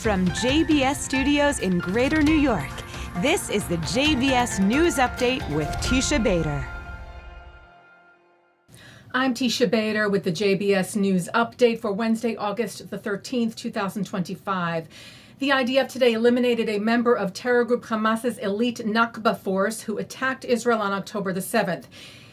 From JBS Studios in Greater New York, this is the JBS News Update with Teisha Bader. I'm Teisha Bader with the JBS News Update for Wednesday, August the 13th, 2025. The IDF today eliminated a member of terror group Hamas's elite Nakba force who attacked Israel on October the 7th.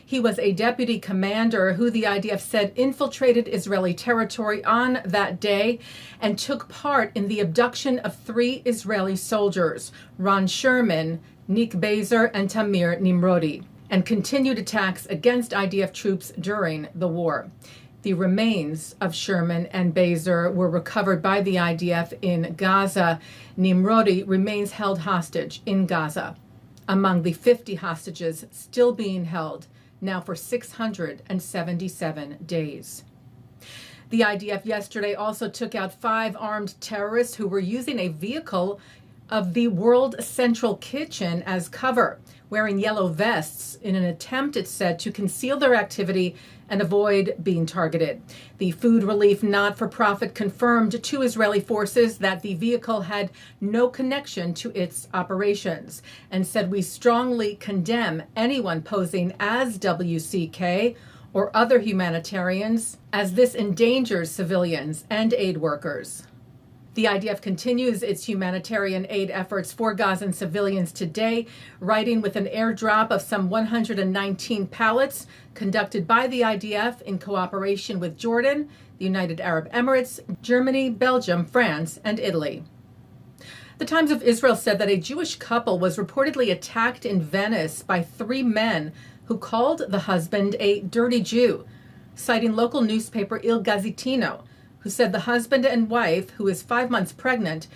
He was a deputy commander who the IDF said infiltrated Israeli territory on that day and took part in the abduction of 3 Israeli soldiers, Ron Sherman, Nick Bezer, and Tamir Nimrodi, and continued attacks against IDF troops during the war. The remains of Sherman and Bezer were recovered by the IDF in Gaza. Nimrodi remains held hostage in Gaza, among the 50 hostages still being held now for 677 days. The IDF yesterday also took out 5 armed terrorists who were using a vehicle of the World Central Kitchen as cover, wearing yellow vests in an attempt, it said, to conceal their activity and avoid being targeted. The food relief not-for-profit confirmed to Israeli forces that the vehicle had no connection to its operations and said, "We strongly condemn anyone posing as WCK or other humanitarians, as this endangers civilians and aid workers." The IDF continues its humanitarian aid efforts for Gazan civilians today, writing with an airdrop of some 119 pallets conducted by the IDF in cooperation with Jordan, the United Arab Emirates, Germany, Belgium, France, and Italy. The Times of Israel said that a Jewish couple was reportedly attacked in Venice by 3 men who called the husband a dirty Jew, citing local newspaper Il Gazetino, who said the husband and wife, who is 5 months pregnant,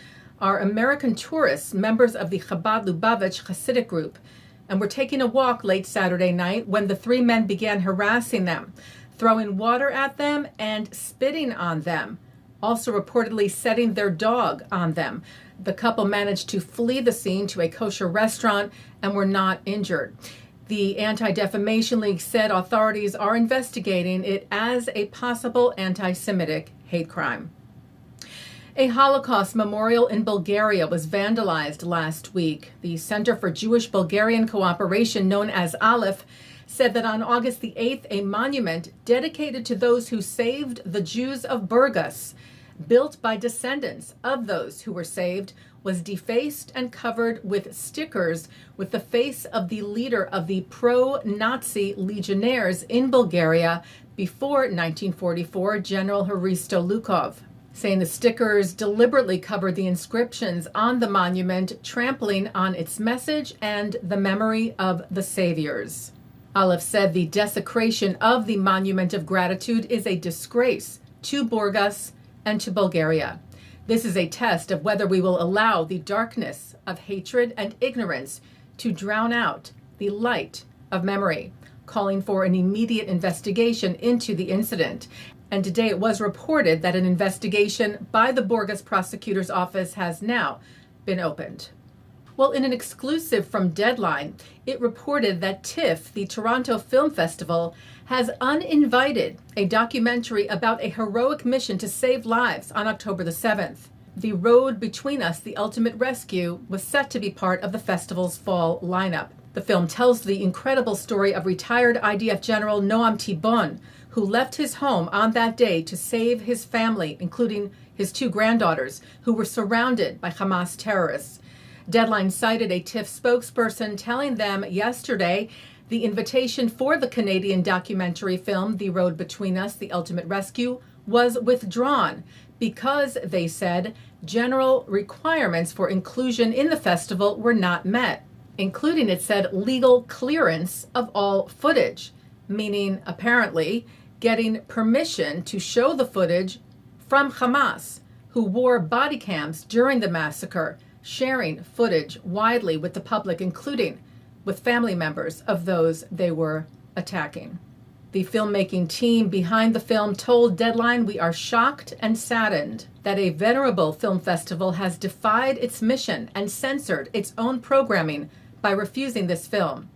are American tourists, members of the Chabad Lubavitch Hasidic group, and were taking a walk late Saturday night when the 3 men began harassing them, throwing water at them and spitting on them, also reportedly setting their dog on them. The couple managed to flee the scene to a kosher restaurant and were not injured. The Anti-Defamation League said authorities are investigating it as a possible anti-Semitic hate crime. A Holocaust memorial in Bulgaria was vandalized last week. The Center for Jewish Bulgarian Cooperation, known as ALIF, said that on August the 8th, a monument dedicated to those who saved the Jews of Burgas, built by descendants of those who were saved, was defaced and covered with stickers with the face of the leader of the pro-Nazi legionnaires in Bulgaria before 1944, General Hristo Lukov, saying the stickers deliberately covered the inscriptions on the monument, trampling on its message and the memory of the saviors. Aleph said the desecration of the Monument of Gratitude is a disgrace to Burgas and to Bulgaria. This is a test of whether we will allow the darkness of hatred and ignorance to drown out the light of memory, calling for an immediate investigation into the incident. And today it was reported that an investigation by the Burgas prosecutor's office has now been opened. Well, in an exclusive from Deadline, it reported that TIFF, the Toronto Film Festival, has Uninvited, a documentary about a heroic mission to save lives, on October the 7th. The Road Between Us, The Ultimate Rescue, was set to be part of the festival's fall lineup. The film tells the incredible story of retired IDF General Noam Tibon, who left his home on that day to save his family, including his 2 granddaughters, who were surrounded by Hamas terrorists. Deadline cited a TIFF spokesperson telling them yesterday the invitation for the Canadian documentary film, The Road Between Us, The Ultimate Rescue, was withdrawn because, they said, general requirements for inclusion in the festival were not met, including, it said, legal clearance of all footage, meaning, apparently, getting permission to show the footage from Hamas, who wore body cams during the massacre, sharing footage widely with the public, including with family members of those they were attacking. The filmmaking team behind the film told Deadline, "We are shocked and saddened that a venerable film festival has defied its mission and censored its own programming by refusing this film,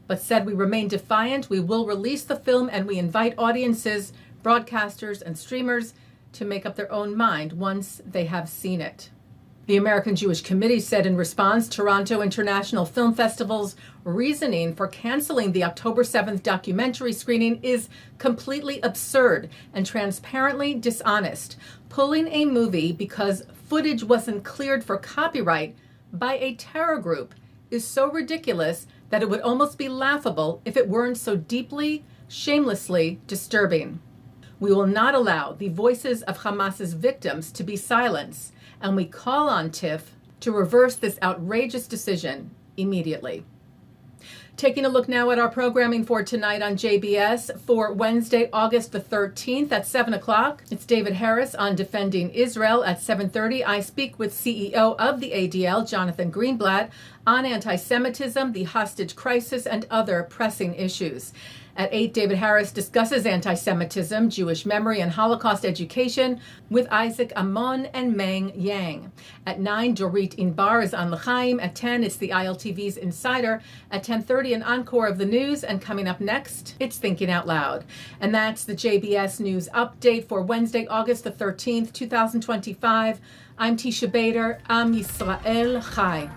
but said we remain defiant. We will release the film and we invite audiences, broadcasters, and streamers to make up their own mind once they have seen it." The American Jewish Committee said in response, Toronto International Film Festival's reasoning for canceling the October 7th documentary screening is completely absurd and transparently dishonest. Pulling a movie because footage wasn't cleared for copyright by a terror group is so ridiculous that it would almost be laughable if it weren't so deeply, shamelessly disturbing. We will not allow the voices of Hamas's victims to be silenced, and we call on TIFF to reverse this outrageous decision immediately. Taking a look now at our programming for tonight on JBS for Wednesday, August the 13th at 7 o'clock. It's David Harris on Defending Israel. At 7:30, I speak with CEO of the ADL, Jonathan Greenblatt, on anti-Semitism, the hostage crisis, and other pressing issues. At 8, David Harris discusses anti-Semitism, Jewish memory, and Holocaust education with Isaac Amon and Meng Yang. At 9, Dorit Inbar is on L'chaim. At 10, it's the ILTV's Insider. At 10:30, an encore of the news. And coming up next, it's Thinking Out Loud. And that's the JBS News Update for Wednesday, August the 13th, 2025. I'm Teisha Bader. Am Yisrael Chai.